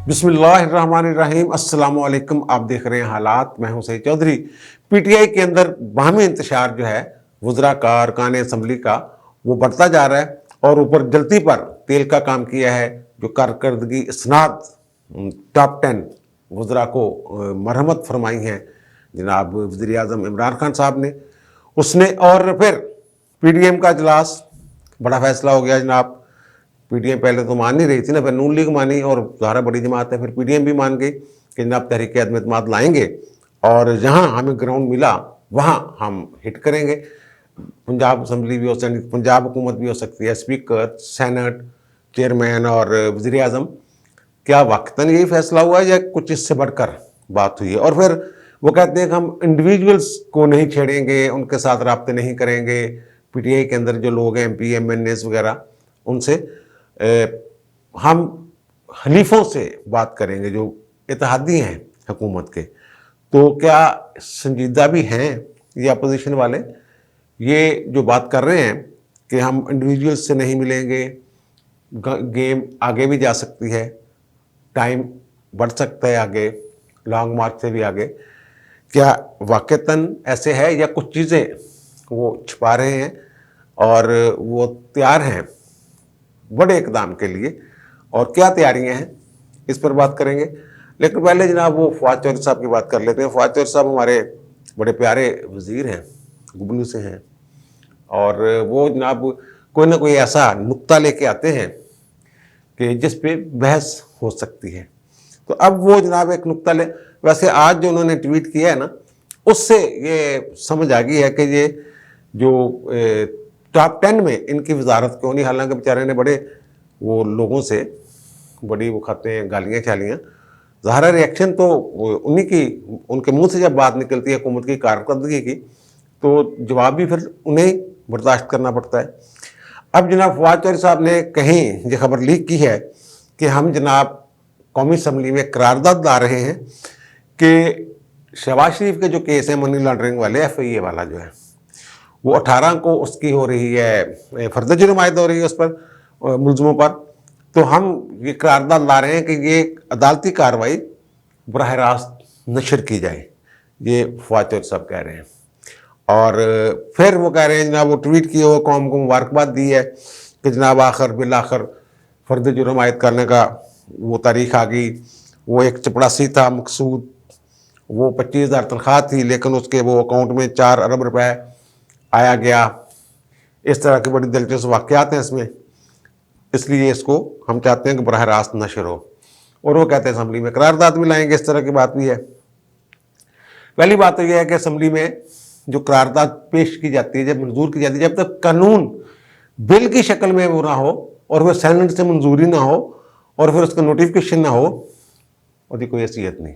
बिस्मिल्लाहिर्रहमानिर्रहीम। अस्सलाम वालेकुम। आप देख रहे हैं हालात। मैं हूं सईद चौधरी। पीटीआई के अंदर बाहमी इंतशार जो है वज़रा का, अरकान असम्बली का, वो बढ़ता जा रहा है और ऊपर जलती पर तेल का काम किया है। जो कारकर्दगी इसनाद टॉप 10 वज़रा को मरहमत फरमाई हैं जनाब वज़ीर आज़म इमरान खान साहब ने, उसने। और फिर पीडीएम का इजलास, बड़ा फैसला हो गया जनाब। पीडीएम पहले तो मान नहीं रही थी ना, फिर नून लीग मानी और ज़ाहिर बड़ी जमात है, फिर पीडीएम भी मान गई कि जनाब तहरीक अदम एतमाद लाएंगे और जहां हमें ग्राउंड मिला वहां हम हिट करेंगे। पंजाब असम्बली भी हो सकती, पंजाब हुकूमत भी हो सकती है, स्पीकर, सेनेट, चेयरमैन और वज़ीर आज़म। क्या वाक़तन यही फैसला हुआ है या कुछ इससे बढ़कर बात हुई है? और फिर वो कहते हैं कि हम इंडिविजुअल्स को नहीं छेड़ेंगे, उनके साथ राब्ते नहीं करेंगे। पीटीआई के अंदर जो लोग हैं, एमपी, एमएनएस वगैरह, उनसे हम हलीफों से बात करेंगे जो इत्तेहादी हैं हुकूमत के। तो क्या संजीदा भी हैं ये अपोजिशन वाले, ये जो बात कर रहे हैं कि हम इंडिविजुअल्स से नहीं मिलेंगे, गेम आगे भी जा सकती है, टाइम बढ़ सकता है आगे, लॉन्ग मार्च से भी आगे। क्या वाक़तन ऐसे है या कुछ चीज़ें वो छिपा रहे हैं और वो तैयार हैं बड़े इकदाम के लिए? और क्या तैयारियां हैं, इस पर बात करेंगे। लेकिन पहले जनाब वो फवाद चौधरी साहब की बात कर लेते हैं। फवाद चौधरी साहब हमारे बड़े प्यारे वज़ीर हैं, गुबलू से हैं, और वो जनाब कोई ना कोई ऐसा नुक्ता लेके आते हैं कि जिस पे बहस हो सकती है। तो अब वो जनाब एक नुक्ता ले, वैसे आज जो उन्होंने ट्वीट किया है ना, उससे ये समझ आ गई है कि ये जो टॉप 10 में इनकी वजारत क्यों नहीं। हालांकि बेचारे ने बड़े वो लोगों से बड़ी वो खाते हैं गालियाँ चालियाँ। ज़ाहिर रिएक्शन तो उन्हीं की, उनके मुंह से जब बात निकलती है हुकूमत की कारकर्दगी की, तो जवाब भी फिर उन्हें बर्दाश्त करना पड़ता है। अब जनाब फवाद चौधरी साहब ने कहीं ये खबर लीक की है कि हम जनाब कौमी असम्बली में करारदाद ला रहे हैं कि शहबाज शरीफ के जो केस हैं मनी लॉन्ड्रिंग वाले, FIA वाला जो है, वो 18 को उसकी हो रही है, फर्द जुर्म आयद हो रही है उस पर, मुलजमों पर। तो हम ये करारदाद ला रहे हैं कि ये अदालती कार्रवाई बराह रास्त नशर की जाए, ये फवाद चौधरी साहब कह रहे हैं। और फिर वो कह रहे हैं जनाब, वो ट्वीट किए, वो कौम को मुबारकबाद दी है कि जनाब आखिर बिल आखिर फर्द जुर्म आयद करने का वो तारीख आ गई। वो एक चपड़ासी था मकसूद, वो 25,000 तनख्वाह थी, लेकिन उसके वो अकाउंट में 4 अरब रुपए आया गया। इस तरह के बड़ी दिलचस्प वाक़यात हैं इसमें, इसलिए इसको हम चाहते हैं कि बराह रास्त नशर हो। और वो कहते हैं असम्बली में करारदाद भी लाएंगे, इस तरह की बात भी है। पहली बात तो यह है कि असम्बली में जो करारदाद पेश की जाती है, जब मंजूर की जाती है, जब तक कानून बिल की शक्ल में वो ना हो और वह सेनेट से मंजूरी ना हो और फिर उसका नोटिफिकेशन ना हो, उसकी कोई हैसियत नहीं।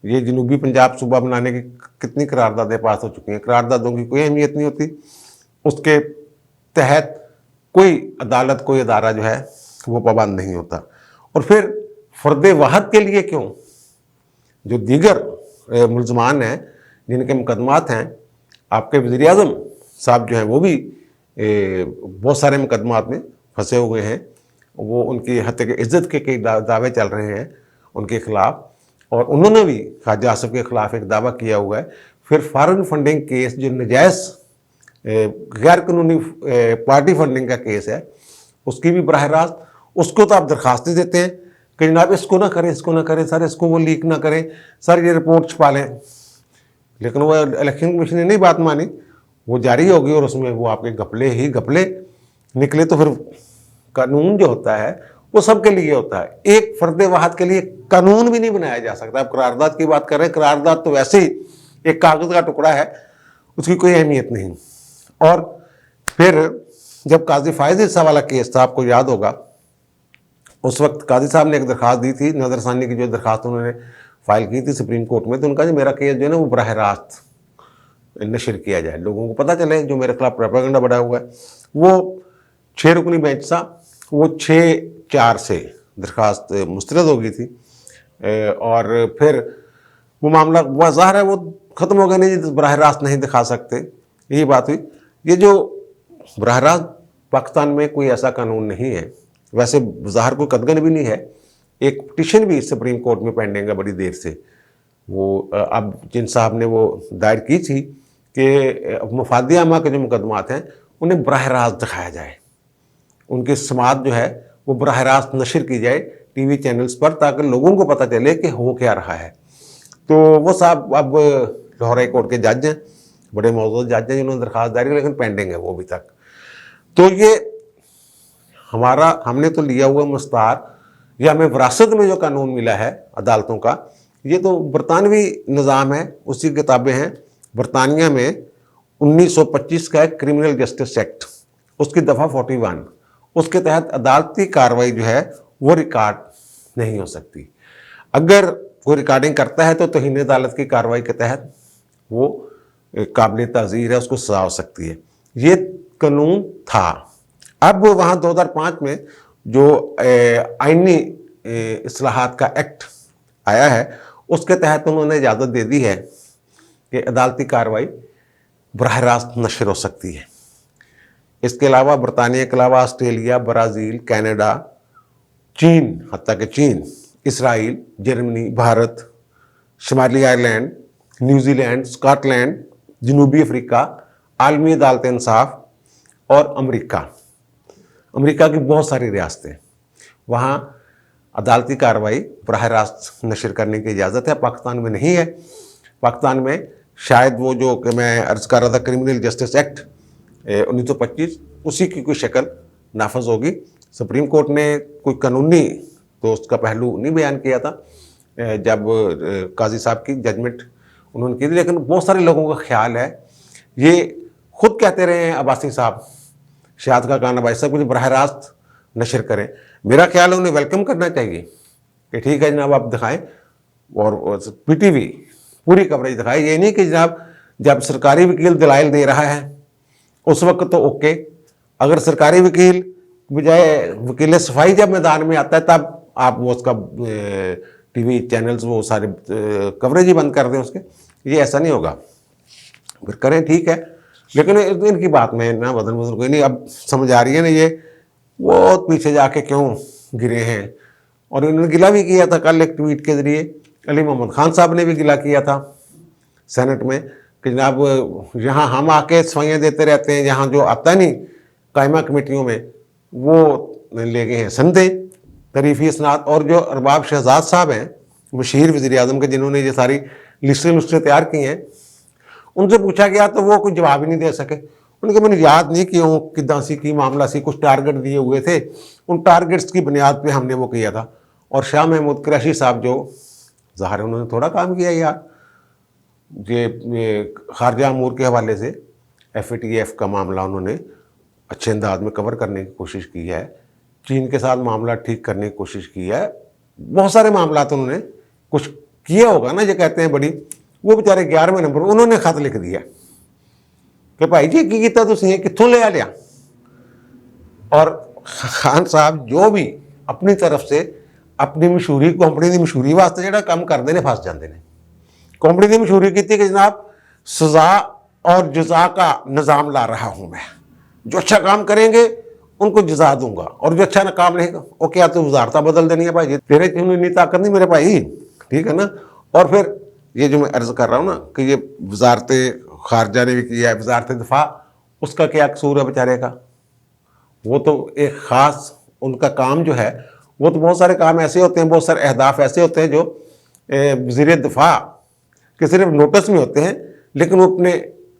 ये जनूबी पंजाब सूबा बनाने की कितनी करारदादें पास हो चुकी हैं, करारदादों की कोई अहमियत नहीं होती। उसके तहत कोई अदालत, कोई अदारा जो है वो पाबंद नहीं होता। और फिर फर्द वाहद के लिए क्यों, जो दीगर मुलजमान हैं जिनके मुकदमात हैं, आपके वज़ीर आज़म साहब जो हैं वो भी बहुत सारे मुकदमात में फंसे हुए हैं। वो उनकी हत्या के इज़्ज़त के कई दावे चल रहे हैं उनके खिलाफ, और उन्होंने भी ख्वाजा आसिफ के खिलाफ एक दावा किया हुआ है। फिर फॉरेन फंडिंग केस, जो नजायज़ गैर कानूनी पार्टी फंडिंग का केस है, उसकी भी बराह रास्त उसको तो आप दरखास्तें देते हैं कि जनाब इसको ना करें, इसको ना करें सर, इसको वो लीक ना करें सर, ये रिपोर्ट छुपा लें। लेकिन वो इलेक्शन कमीशन ने नहीं बात मानी, वो जारी होगी और उसमें वो आपके घपले ही घपले निकले। तो फिर कानून जो होता है वो सबके लिए होता है, एक फर्द वाहद के लिए कानून भी नहीं बनाया जा सकता। आप करारदाद की बात कर रहे हैं, करारदाद तो वैसे ही एक कागज़ का टुकड़ा है, उसकी कोई अहमियत नहीं। और फिर जब काजी फायज ईसा वाला केस था, आपको याद होगा, उस वक्त काजी साहब ने एक दरख्वास्त दी थी, नज़रसानी की जो दरख्वास्त उन्होंने फाइल की थी सुप्रीम कोर्ट में। तो उनका जो मेरा केस जो है ना वो बराह रास्त नशर किया जाए, लोगों को पता चले जो मेरे खिलाफ प्रोपेगेंडा बढ़ा हुआ है। वो 6 रुकनी बेंच था, वो 6-4 से दरख्वास्त मुस्तरद हो गई थी और फिर वो मामला ज़ाहिर है वो ख़त्म हो गया। नहीं जी, बराह रास्त नहीं दिखा सकते, यही बात हुई। ये जो बराह रास्त पाकिस्तान में कोई ऐसा कानून नहीं है, वैसे ज़ाहिर कोई कदगन भी नहीं है ایک پٹیشن بھی سپریم کورٹ میں پینڈنگ ہے بڑی دیر سے، وہ اب جن صاحب نے وہ دائر کی تھی کہ مفادی عامہ کے جو مقدمات ہیں انہیں براہ راست دکھایا جائے، ان کی سماعت جو ہے وہ براہ راست نشر کی جائے ٹی وی چینلز پر، تاکہ لوگوں کو پتہ چلے کہ ہو کیا رہا ہے۔ تو وہ صاحب اب لاہور ہائی کورٹ کے جج ہیں، بڑے معزز جج ہیں جنہوں نے درخواست دائر کی، لیکن پینڈنگ ہے وہ ابھی تک۔ تو یہ ہم نے تو لیا ہوا مستعار، یہ ہمیں وراثت میں جو قانون ملا ہے عدالتوں کا، یہ تو برطانوی نظام ہے، اسی کتابیں ہیں۔ برطانیہ میں 1925 کا ایک کرمنل جسٹس ایکٹ، اس کی دفعہ 41، اس کے تحت عدالتی کارروائی جو ہے وہ ریکارڈ نہیں ہو سکتی۔ اگر کوئی ریکارڈنگ کرتا ہے تو توہین عدالت کی کارروائی کے تحت وہ قابل تعزیر ہے، اس کو سزا ہو سکتی ہے۔ یہ قانون تھا۔ اب وہاں 2005 میں جو آئینی اصلاحات کا ایکٹ آیا ہے، اس کے تحت انہوں نے اجازت دے دی ہے کہ عدالتی کارروائی براہ راست نشر ہو سکتی ہے۔ اس کے علاوہ برطانیہ کے علاوہ آسٹریلیا، برازیل، کینیڈا، چین، حتیٰ کہ چین، اسرائیل، جرمنی، بھارت، شمالی Ireland, New Zealand, Scotland, جنوبی افریقہ، عالمی عدالت انصاف اور امریکہ کی بہت ساری ریاستیں، وہاں عدالتی کارروائی براہ راست نشر کرنے کی اجازت ہے۔ پاکستان میں نہیں ہے۔ پاکستان میں شاید وہ جو کہ میں عرض کر رہا تھا کرمنل جسٹس ایکٹ 1925، اسی کی کوئی شکل نافذ ہوگی۔ سپریم کورٹ نے کوئی قانونی تو اس کا پہلو نہیں بیان کیا تھا جب قاضی صاحب کی ججمنٹ انہوں نے کی تھی، لیکن بہت سارے لوگوں کا خیال ہے، یہ خود کہتے رہے ہیں عباسی صاحب، شہادت کا کان عباسی صاحب، کچھ براہ راست نشر کریں۔ میرا خیال ہے انہیں ویلکم کرنا چاہیے کہ ٹھیک ہے جناب آپ دکھائیں، اور پی ٹی وی پوری کوریج دکھائے۔ یہ نہیں کہ جناب جب سرکاری وکیل دلائل دے رہا ہے اس وقت تو اوکے، اگر سرکاری وکیل بجائے وکیل صفائی جب میدان میں آتا ہے تب آپ وہ اس کا ٹی وی چینلز وہ سارے کوریج ہی بند کر دیں اس کے۔ یہ ایسا نہیں ہوگا، پھر کریں ٹھیک ہے، لیکن ان کی بات میں نہ بدن کوئی نہیں۔ اب سمجھ آ رہی ہے نا یہ بہت پیچھے جا کے کیوں گرے ہیں، اور انہوں نے گلہ بھی کیا تھا کل ایک ٹویٹ کے ذریعے، علی محمد خان صاحب نے بھی گلہ کیا تھا سینٹ میں کہ جناب یہاں ہم آ کے صفائیاں دیتے رہتے ہیں، یہاں جو آتا نہیں قائمہ کمیٹیوں میں وہ لے گئے ہیں سندیں تعریفی اسناد۔ اور جو ارباب شہزاد صاحب ہیں مشیر وزیر اعظم کے، جنہوں نے یہ ساری لسٹیں تیار کی ہیں، ان سے پوچھا گیا تو وہ کوئی جواب ہی نہیں دے سکے۔ ان کے میں نے یاد نہیں کہ ہوں کداں سی کی معاملہ سی، کچھ ٹارگٹ دیے ہوئے تھے، ان ٹارگٹس کی بنیاد پہ ہم نے وہ کیا تھا۔ اور شاہ محمود قریشی صاحب جو ظاہر ہے انہوں نے تھوڑا کام کیا یار، یہ خارجہ امور کے حوالے سے ایف اے ٹی ایف کا معاملہ انہوں نے اچھے انداز میں کور کرنے کی کوشش کی ہے، چین کے ساتھ معاملہ ٹھیک کرنے کی کوشش کی ہے، بہت سارے معاملات انہوں نے کچھ کیا ہوگا نا، یہ کہتے ہیں بڑی، وہ بیچارے 11ویں نمبر انہوں نے خط لکھ دیا کہ بھائی جی کی کیتا تسی کتھوں لیا۔ اور خان صاحب جو بھی اپنی طرف سے اپنی مشہوری کمپنی کی مشہوری واسطے جڑا کام کرتے ہیں پھنس جاتے ہیں۔ کمپنی کی مشہوری کی تھی کہ جناب سزا اور جزا کا نظام لا رہا ہوں میں، جو اچھا کام کریں گے ان کو جزا دوں گا، اور جو اچھا کام نہیں وہ کیا تو وزارتیں بدل دینی ہے بھائی جی، تیرے اتنی طاقت نہیں میرے بھائی، ٹھیک ہے نا۔ اور پھر یہ جو میں عرض کر رہا ہوں نا کہ یہ وزارت خارجہ نے بھی کیا ہے، وزارت دفاع، اس کا کیا قصور ہے بیچارے کا؟ وہ تو ایک خاص ان کا کام جو ہے، وہ تو بہت سارے کام ایسے ہوتے ہیں، بہت سارے اہداف ایسے ہوتے ہیں جو وزیر دفاع کے صرف نوٹس میں ہوتے ہیں، لیکن وہ اپنے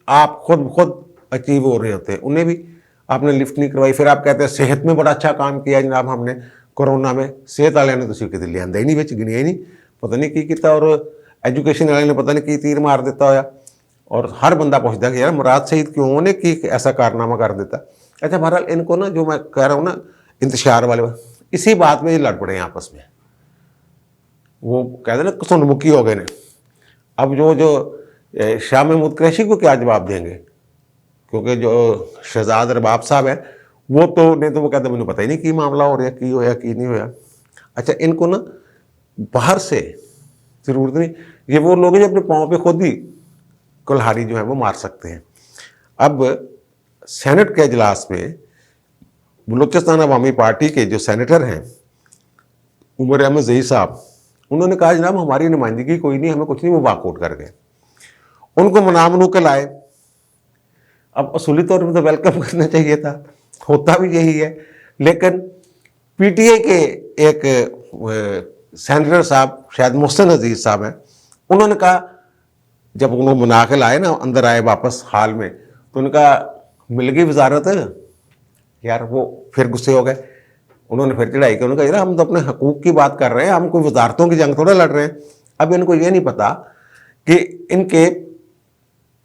آپ خود اچیو ہو رہے ہوتے ہیں، انہیں بھی آپ نے لفٹ نہیں کروائی۔ پھر آپ کہتے ہیں صحت میں بڑا اچھا کام کیا جناب ہم نے کورونا میں، صحت والے نے تو کتنے لیا ہی نہیں، بچ گنیا ہی نہیں، پتہ نہیں کی کیتا، اور ایجوکیشن والے نے پتہ نہیں کی تیر مار دیتا ہوا، اور ہر بندہ پوچھتا کہ یار مراد شہید کیوں ہونے کی ایسا کارنامہ کر دیتا۔ اچھا بہرحال ان کو نا جو میں کہہ رہا ہوں نا انتشار والے اسی بات میں یہ لڑ پڑے ہیں آپس میں، وہ کہتے ہیں نا کسن مکی ہو گئے نے۔ اب جو شاہ محمود قریشی کو کیا جواب دیں گے، کیونکہ جو شہزاد ارباب صاحب ہیں وہ تو نہیں، تو وہ کہتے ہیں مجھے پتہ ہی نہیں کی معاملہ ہو رہا، کی ہوا کی نہیں ہوا۔ اچھا ان کو نا باہر سے ضرورت نہیں، یہ وہ لوگ ہیں جو اپنے پاؤں پہ خود ہی کلہاڑی جو ہے وہ مار سکتے ہیں۔ اب سینٹ کے اجلاس میں بلوچستان عوامی پارٹی کے جو سینیٹر ہیں उमर अहमद ज़ही साहब, उन्होंने कहा जनाब हमारी नुमाइंदगी कोई नहीं, हमें कुछ नहीं, वो वॉकआउट कर गए। उनको मना मनू के लाए। अब असूली तौर पर तो वेलकम करना चाहिए था, होता भी यही है, लेकिन पीटीआई के एक सेनेटर साहब, शायद मोहसिन अजीज साहब हैं, उन्होंने कहा, जब उन्होंने मना के लाए ना, अंदर आए वापस हाल में, तो उन्होंने कहा मिल गई वजारत। यार वो फिर गुस्से हो गए, उन्होंने फिर चढ़ाई की, उन्होंने कहा यार हम तो अपने हकूक़ की बात कर रहे हैं, हम कोई वजारतों की जंग थोड़ा लड़ रहे हैं। अब इनको ये नहीं पता कि इनके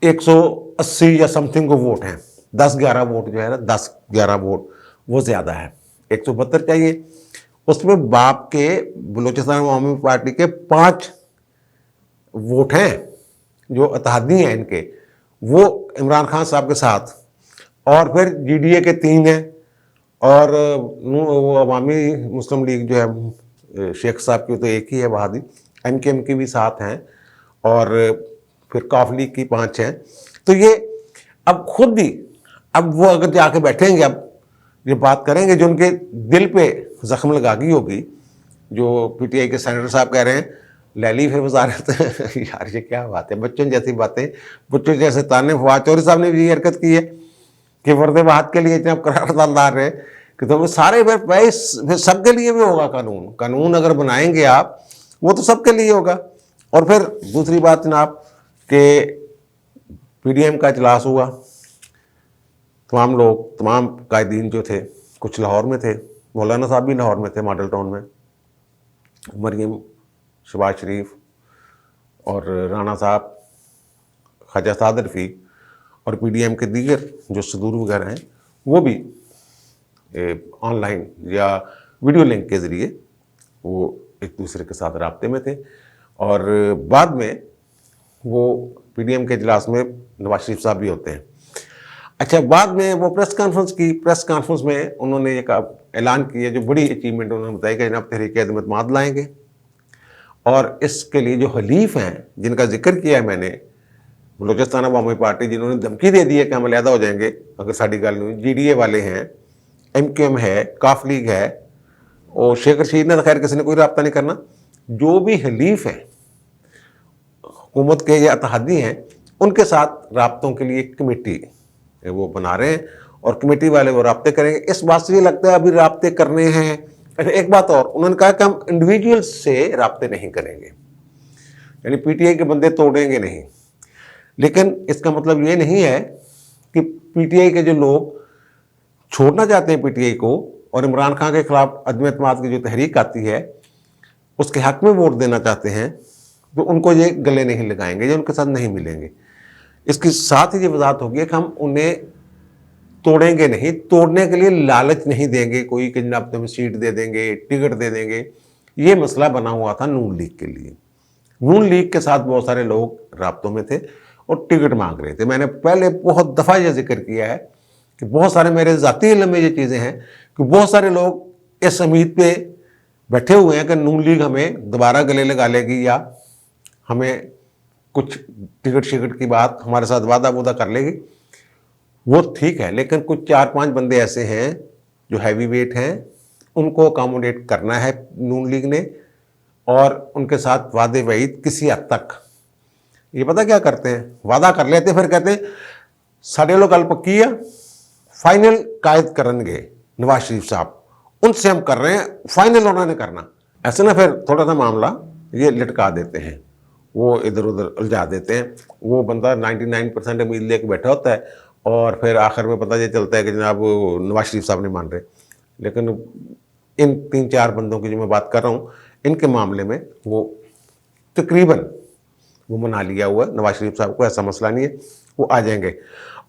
180 या समथिंग को वोट हैं, 10-11 वोट जो है ना, 10-11 वोट वो ज़्यादा है, 172 चाहिए। उसमें बाप के बलूचिस्तान अवामी पार्टी के 5 वोट हैं जो इत्तेहादी हैं इनके, वो इमरान खान साहब के साथ, और फिर जीडीए के 3 हैं, और वो अवामी मुस्लिम लीग जो है शेख साहब की तो एक ही है वहादी, एमकेएम की भी 7 हैं, और फिर काफ लीग की 5 हैं। तो ये अब खुद ही, अब वो अगर जाके बैठेंगे, अब ये बात करेंगे, जो उनके दिल पे जख्म लगा गई होगी, जो पीटीआई के सेनेटर साहब कह रहे हैं ले ली फिर वजारत। यार ये क्या बात है, बच्चों जैसी बातें, बच्चों जैसे ताने। फवाद चौधरी साहब ने भी ये हरकत की है कि वर्दे बहाद के लिए इतना करारदाद ला रहे कि तो सारे फिर सबके लिए भी होगा कानून। कानून अगर बनाएंगे आप, वो तो सबके लिए होगा। और फिर दूसरी बात जनाब कि पीडीएम का इजलास हुआ, तमाम लोग, तमाम कायदीन जो थे, कुछ लाहौर में थे, मौलाना साहब भी लाहौर में थे, मॉडल टाउन में, मरियम, शहबाज शरीफ और राणा साहब, ख्वाजा साद रफ़ीक और पीडीएम के दीगर जो सदूर वगैरह हैं, वो भी ऑनलाइन या वीडियो लिंक के ज़रिए वो एक दूसरे के साथ राब्ते में थे। और बाद में वो पीडीएम के इजलास में नवाज शरीफ साहब भी होते हैं। अच्छा, बाद में वो प्रेस कॉन्फ्रेंस की, प्रेस कॉन्फ्रेंस में उन्होंने एक ऐलान किया, जो बड़ी अचीवमेंट उन्होंने बताया कि जनाब तहरीक-ए-अदम एतमाद लाएंगे, और इसके लिए जो हलीफ हैं जिनका जिक्र किया है मैंने, बलूचिस्तान अवामी पार्टी, जिन्होंने धमकी दे दी है कि हम अलहदा हो जाएंगे अगर साड़ी गल नहीं हुई, जीडीए वाले हैं, एमकेएम है, काफ लीग है, और शेख रशीद ने, खैर किसी ने कोई रब्ता नहीं करना। जो भी हलीफ हैं हुकूमत के या इत्तेहादी हैं, उनके साथ राब्तों के लिए एक कमेटी वो बना रहे हैं, और कमेटी वाले वो राब्ते करेंगे। इस बात से ये लगता है अभी राब्ते करने हैं। अच्छा, एक बात और, उन्होंने कहा कि हम इंडिविजुअल से राब्ते नहीं करेंगे, यानी पीटीआई के बंदे तोड़ेंगे नहीं। लेकिन इसका मतलब ये नहीं है कि पीटीआई के जो लोग छोड़ना चाहते हैं पीटीआई को, और इमरान खान के खिलाफ अदम एतमाद की जो तहरीक आती है उसके हक में वोट देना चाहते हैं, तो उनको ये गले नहीं लगाएंगे या उनके साथ नहीं मिलेंगे। इसके साथ ही ये वजाहत होगी कि हम उन्हें तोड़ेंगे नहीं, तोड़ने के लिए लालच नहीं देंगे कोई कि जनाब तुम्हें सीट दे देंगे, टिकट दे देंगे। ये मसला बना हुआ था नून लीग के लिए। नून लीग के साथ बहुत सारे लोग राब्तों में थे और टिकट मांग रहे थे। मैंने पहले बहुत दफ़ा यह जिक्र किया है कि बहुत सारे मेरे ज़ाती इल्म में ये चीज़ें हैं कि बहुत सारे लोग इस उम्मीद पे बैठे हुए हैं कि नून लीग हमें दोबारा गले लगा लेगी या हमें कुछ टिकट शिकट की बात हमारे साथ वादा वुदा कर लेगी। वो ठीक है, लेकिन कुछ 4-5 बंदे ऐसे हैं जो हैवी वेट हैं, उनको अकोमोडेट करना है नून लीग ने, और उनके साथ वादे वईद किसी हद तक। ये पता क्या करते हैं, वादा कर लेते फिर कहते हैं साढ़े लोग गल पक्की है, फाइनल कायद करेंगे नवाज शरीफ साहब, उनसे हम कर रहे हैं, फाइनल उन्होंने करना। ऐसे ना फिर थोड़ा सा मामला ये लटका देते हैं, वो इधर उधर उलझा देते हैं। वो बंदा 99% उम्मीद लेके बैठा होता है और फिर आखिर में पता ये चलता है कि जनाब नवाज शरीफ साहब नहीं मान रहे। लेकिन इन 3-4 बंदों की जो मैं बात कर रहा हूँ, इनके मामले में वो तकरीबन वो मना लिया हुआ है। नवाज शरीफ साहब को ऐसा मसला नहीं है, वो आ जाएंगे।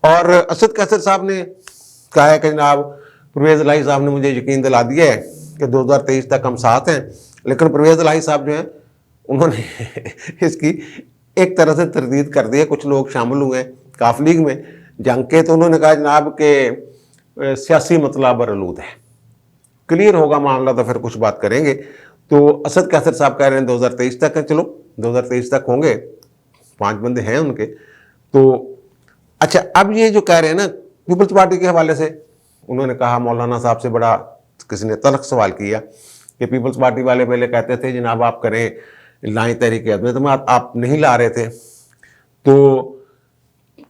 और असद कैसर साहब ने कहा है कि जनाब परवेज़ इलाही साहब ने मुझे यकीन दिला दिया है कि 2023 तक हम साथ हैं। लेकिन परवेज़ इलाही साहब जो हैं उन्होंने इसकी एक तरह से तरदीद कर दी है। कुछ लोग शामिल हुए हैं काफ लीग में जंग के, तो उन्होंने कहा जनाब के सियासी मतला बरलूद है, क्लियर होगा मामला तो फिर कुछ बात करेंगे। तो असद कैसर साहब कह रहे हैं 2023 तक है, चलो 2023 तक होंगे, 5 बंदे हैं उनके। तो अच्छा, अब ये जो कह रहे हैं ना पीपल्स पार्टी के हवाले से, उन्होंने कहा मौलाना साहब से बड़ा किसी ने तल्ख सवाल किया کہ पीपल्स पार्टी वाले पहले कहते थे जनाब आप करें, लाएं तहरीक अदम, तो आप नहीं ला रहे थे, तो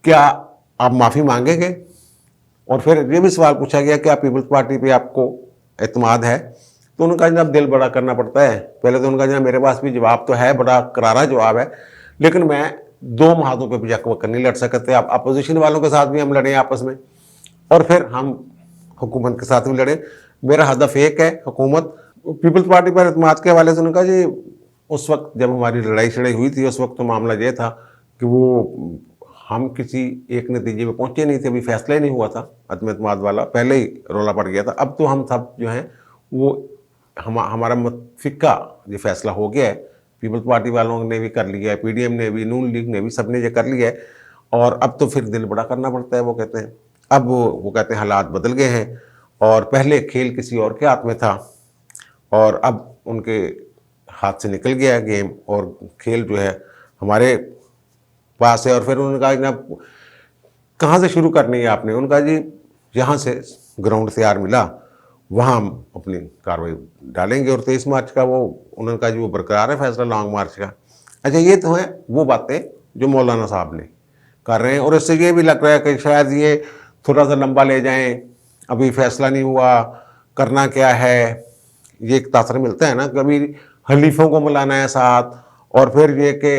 क्या आप माफ़ी मांगेंगे? और फिर ये भी सवाल पूछा गया कि आप पीपल्स पार्टी पे आपको एतमाद है? तो उन्होंने कहा जनाब दिल बड़ा करना पड़ता है। पहले तो उनका जनाब मेरे पास भी जवाब तो है, बड़ा करारा जवाब है, लेकिन मैं 2 महादों पे भी वक्त नहीं लड़ सकते। आप अपोजिशन वालों के साथ भी हम लड़े आपस में, और फिर हम हुकूमत के साथ भी लड़े। मेरा हदफ एक है, हुकूमत। पीपल्स पार्टी पर एतमाद के हवाले से उन्होंने कहा जी उस वक्त जब हमारी लड़ाई शड़ाई हुई थी, उस वक्त तो मामला ये था कि वो हम किसी एक नतीजे पे पहुंचे नहीं थे, अभी फैसला ही नहीं हुआ था अदम एतमाद वाला, पहले ही रोला पड़ गया था। अब तो हम सब जो हैं वो हमारा मुतफिका ये फैसला हो गया है, पीपल्स पार्टी वालों ने भी कर लिया है, पीडीएम ने भी, नून लीग ने भी, सब ने ये कर लिया है, और अब तो फिर दिल बड़ा करना पड़ता है। वो कहते हैं अब वो कहते हैं हालात बदल गए हैं, और पहले खेल किसी और के हाथ में था और अब उनके हाथ से निकल गया है गेम, और खेल जो है हमारे पास है। और फिर उन्होंने कहा जनाब कहाँ से शुरू करनी है आपने? उनका जी यहाँ से ग्राउंड तैयार मिला, वहाँ हम अपनी कार्रवाई डालेंगे। और 23 मार्च का वो उन्होंने कहा जी वो बरकरार है फैसला लॉन्ग मार्च का। अच्छा, ये तो हैं वो बातें जो मौलाना साहब ने कर रहे हैं, और इससे ये भी लग रहा है कि शायद ये थोड़ा सा लंबा ले जाएं, अभी फैसला नहीं हुआ, करना क्या है। ये एक तासर मिलता है ना, कभी खलीफों को मिलाना है साथ, और फिर ये कि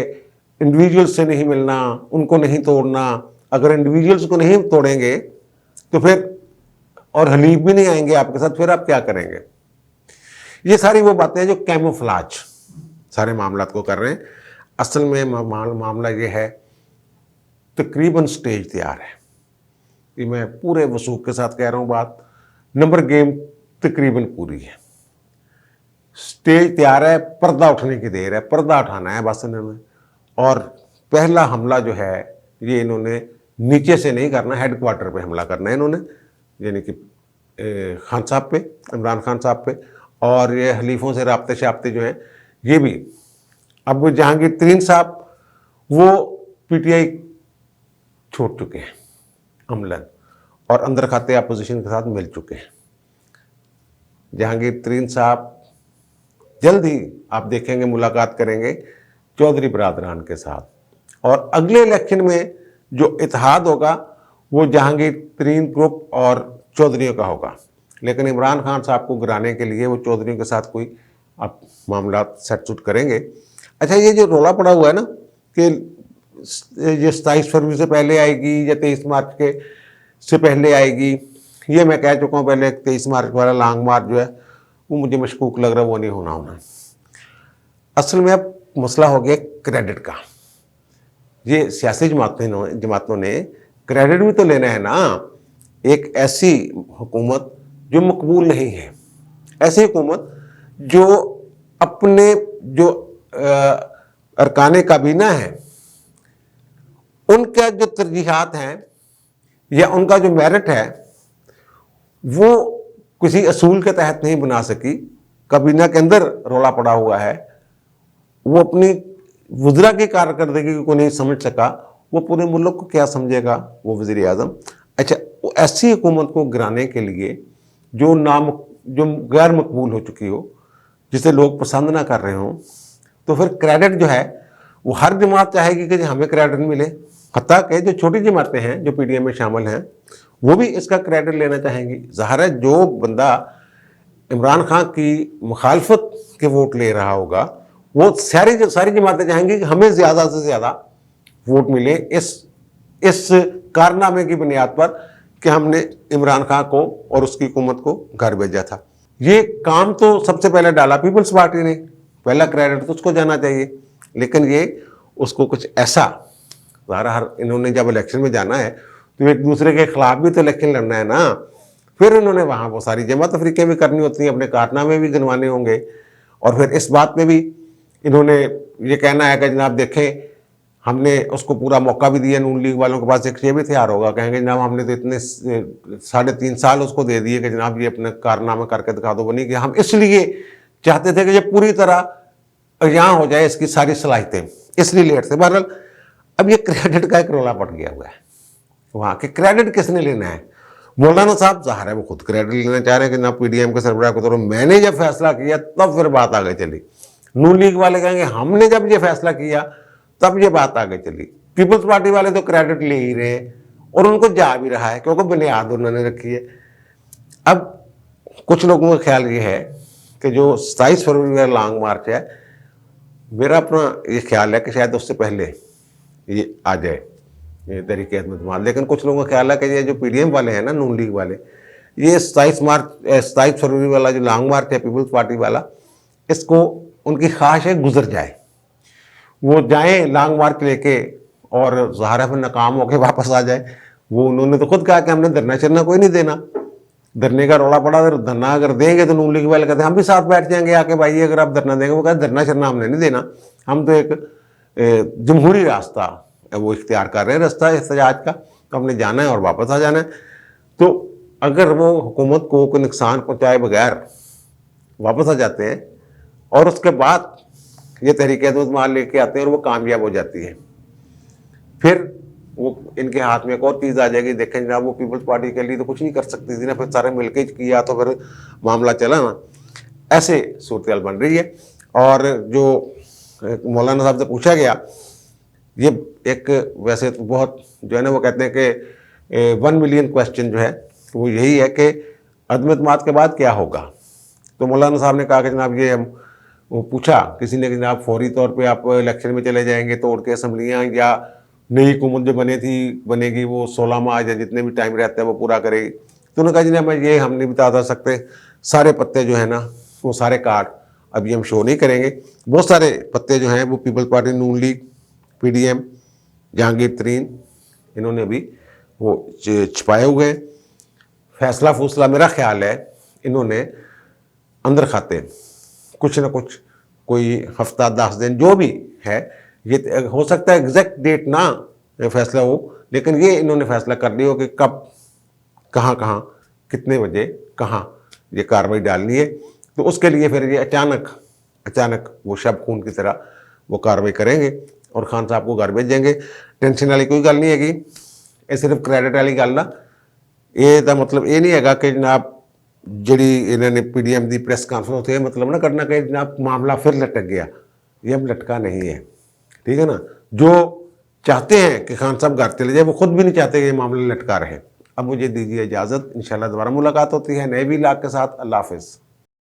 इंडिविजुअल्स से नहीं मिलना, उनको नहीं तोड़ना। अगर इंडिविजुअल्स को नहीं तोड़ेंगे तो फिर, और हलीफ भी नहीं आएंगे आपके साथ, फिर आप क्या करेंगे? ये सारी वो बातें हैं जो कैमोफ्लाज सारे मामला को कर रहे हैं। असल में मामला ये है, तकरीबन स्टेज तैयार है, ये मैं पूरे वसूख के साथ कह रहा हूँ बात, नंबर गेम तकरीबन पूरी है, स्टेज तैयार है, पर्दा उठने की देर है, पर्दा उठाना है बस इन्होंने। और पहला हमला जो है ये इन्होंने नीचे से नहीं करना, हेड क्वार्टर पे हमला करना है इन्होंने, यानी कि खान साहब पे, इमरान खान साहब पे। और ये हलीफों से राब्ते शाब्ते जो हैं ये भी, अब जहांगीर तरीन साहब वो पीटीआई छोड़ चुके हैं अमलन, और अंदर खाते अपोजिशन के साथ मिल चुके हैं। जहांगीर तरीन साहब जल्द ही आप देखेंगे मुलाकात करेंगे चौधरी बरादरान के साथ, और अगले इलेक्शन में जो इत्तेहाद होगा वो जहांगीर तरीन ग्रुप और चौधरियों का होगा। लेकिन इमरान खान साहब को गिराने के लिए वो चौधरियों के साथ कोई अब मामला सेट सुट करेंगे। अच्छा, ये जो रोला पड़ा हुआ है ना कि ये 27 फरवरी से पहले आएगी या 23 मार्च के से पहले आएगी, ये मैं कह चुका हूँ पहले। 23 मार्च वाला लॉन्ग मार्च जो है वो मुझे मशकूक लग रहा है, वो नहीं होना। असल में अब मसला हो गया क्रेडिट का। ये सियासी जमातों ने क्रेडिट भी तो लेना है ना। एक ऐसी हुकूमत जो मकबूल नहीं है, ऐसी हुकूमत जो अपने जो अरकाने काबीना है उनका जो तरजीहात हैं या उनका जो मेरिट है वो किसी असूल के तहत नहीं बना सकी, काबीना के अंदर रोला पड़ा हुआ है, वो अपनी वज़रा की कारकर्दगी को नहीं समझ सका, वो पूरे मुल्क को क्या समझेगा वो वज़ीर आज़म। अच्छा, ऐसी हुकूमत को गिराने के लिए जो गैर मकबूल हो चुकी हो, जिसे लोग पसंद ना कर रहे हों, तो फिर क्रेडिट जो है वो हर जमात चाहेगी कि हमें क्रेडिट मिले। हत्ता कि जो छोटी जमातें हैं जो पीडीएम में शामिल हैं वो भी इसका क्रेडिट लेना चाहेंगी। ज़ाहिर है जो बंदा इमरान खान की मुखालफत के वोट ले रहा होगा वो सारी जमातें चाहेंगी कि हमें ज़्यादा से ज़्यादा वोट मिले इस कारनामे की बुनियाद पर कि हमने इमरान खान को और उसकी हुकूमत को घर भेजा था। ये काम तो सबसे पहले डाला पीपल्स पार्टी ने, पहला क्रेडिट तो उसको जाना चाहिए। लेकिन ये उसको कुछ ऐसा हर इन्होंने जब इलेक्शन में जाना है तो एक दूसरे के खिलाफ भी तो इलेक्शन लड़ना है ना। फिर इन्होंने वहाँ वो सारी जमा तफरीकें भी करनी होती हैं, अपने कारनामे भी गिनवाने होंगे, और फिर इस बात में भी इन्होंने ये कहना है कि जनाब देखें हमने उसको पूरा मौका भी दिया। नून लीग वालों के पास एक ये भी तैयार होगा, कहेंगे जनाब हमने तो इतने 3.5 साल उसको दे दिए कि जनाब ये अपने कारनामे करके दिखा दो। बनी कि हम इसलिए चाहते थे कि ये पूरी तरह यहाँ हो जाए इसकी सारी सलाहियतें, इसलिए लेट थे। बहरहाल अब ये क्रेडिट का एक रोला पड़ गया हुआ है। वहाँ के क्रेडिट किसने लेना है? मौलाना साहब ज़ाहिर है वो खुद क्रेडिट लेना चाह रहे हैं कि ना पीडीएम के सरबराह को, तो मैंने जब फैसला किया तब फिर बात आगे चली। नून लीग वाले कहेंगे हमने जब ये फैसला किया तब ये बात आगे चली। पीपल्स पार्टी वाले तो क्रेडिट ले ही रहे हैं और उनको जा भी रहा है क्योंकि बुनियाद उन्होंने रखी है। अब कुछ लोगों का ख्याल ये है कि जो 27 फरवरी का लॉन्ग मार्च है, मेरा अपना ये ख्याल है कि शायद उससे पहले ये आ जाए ये तहरीक अहमद। लेकिन कुछ लोगों का ख्याल है कि ये जो पीडीएम वाले हैं ना, नून लीग वाले, ये 27 फरवरी वाला जो लॉन्ग मार्च है पीपल्स पार्टी वाला, इसको उनकी ख्वाहिश है गुजर जाए, वो जाएं लॉन्ग मार्च लेके और ज़ाहिर पर नाकाम होके वापस आ जाए। वो उन्होंने तो खुद कहा कि हमने धरना चरना कोई नहीं देना, धरने का रौला पड़ा, अगर धरना अगर देंगे तो नून लीग वाले कहते हैं हम भी साथ बैठ जाएंगे आके, भाई अगर आप धरना देंगे। वो कहते धरना चरना हमने नहीं देना, हम तो एक जमहूरी रास्ता वो इख्तियार कर रहे हैं, रास्ता एहतजाज का, तो हमने जाना है और वापस आ जाना है। तो अगर वो हुकूमत को कोई नुकसान पहुँचाए बगैर वापस आ जाते हैं और उसके बाद ये तहरीक अहमद लेके आते हैं और वो कामयाब हो जाती है, फिर वो इनके हाथ में एक और चीज़ आ जाएगी, देखें जनाब वो पीपल्स पार्टी के लिए तो कुछ नहीं कर सकती थी ना, फिर सारे मिलके किया तो फिर मामला चला ना, ऐसे सूरत बन रही है। और जो मौलाना साहब से पूछा गया, ये एक वैसे तो बहुत जो है ना वो कहते हैं कि 1 मिलियन क्वेश्चन जो है वो यही है कि अदम एतमाद के बाद क्या होगा। तो मौलाना साहब ने कहा कि जनाब ये हम वो पूछा किसी ने कि जनाब फौरी तौर पे आप इलेक्शन में चले जाएंगे तोड़ के असम्बलियाँ, या नई हुकूमत जो बनेगी वो 16 माह या जितने भी टाइम रहता है वो पूरा करेगी। तो उन्होंने कहा जनाब ये हम नहीं बता सकते, सारे पत्ते जो है ना वो सारे कार्ड अभी हम शो नहीं करेंगे। बहुत सारे पत्ते जो हैं वो पीपल्स पार्टी, नून लीग, पीडीएम, जहांगीर तरीन, इन्होंने अभी वो छिपाए हुए हैं। फैसला फूसला मेरा ख्याल है इन्होंने अंदर खाते कुछ ना कुछ, कोई हफ्ता 10 दिन जो भी है, ये हो सकता है एग्जैक्ट डेट ना फैसला हो, लेकिन ये इन्होंने फैसला कर लिया हो कि कब कहाँ कहाँ कितने बजे कहाँ ये कार्रवाई डालनी है। तो उसके लिए फिर ये अचानक वो शब खून की तरह वो कार्रवाई करेंगे और खान साहब को घर भेज देंगे। टेंशन वाली कोई गल नहीं हैगी, ये सिर्फ क्रेडिट वाली गल ना, ये तो मतलब ये नहीं है कि जनाब जी इन्होंने पीडीएम की प्रेस कॉन्फ्रेंस होती है मतलब ना करना कि जनाब मामला फिर लटक गया, ये हम लटका नहीं है, ठीक है ना। जो चाहते हैं कि खान साहब घर चले जाए वो खुद भी नहीं चाहते कि ये मामला लटका रहे। अब मुझे दीजिए इजाज़त, इंशाल्लाह दोबारा मुलाकात होती है नए व्लॉग के साथ। अल्लाह हाफिज़।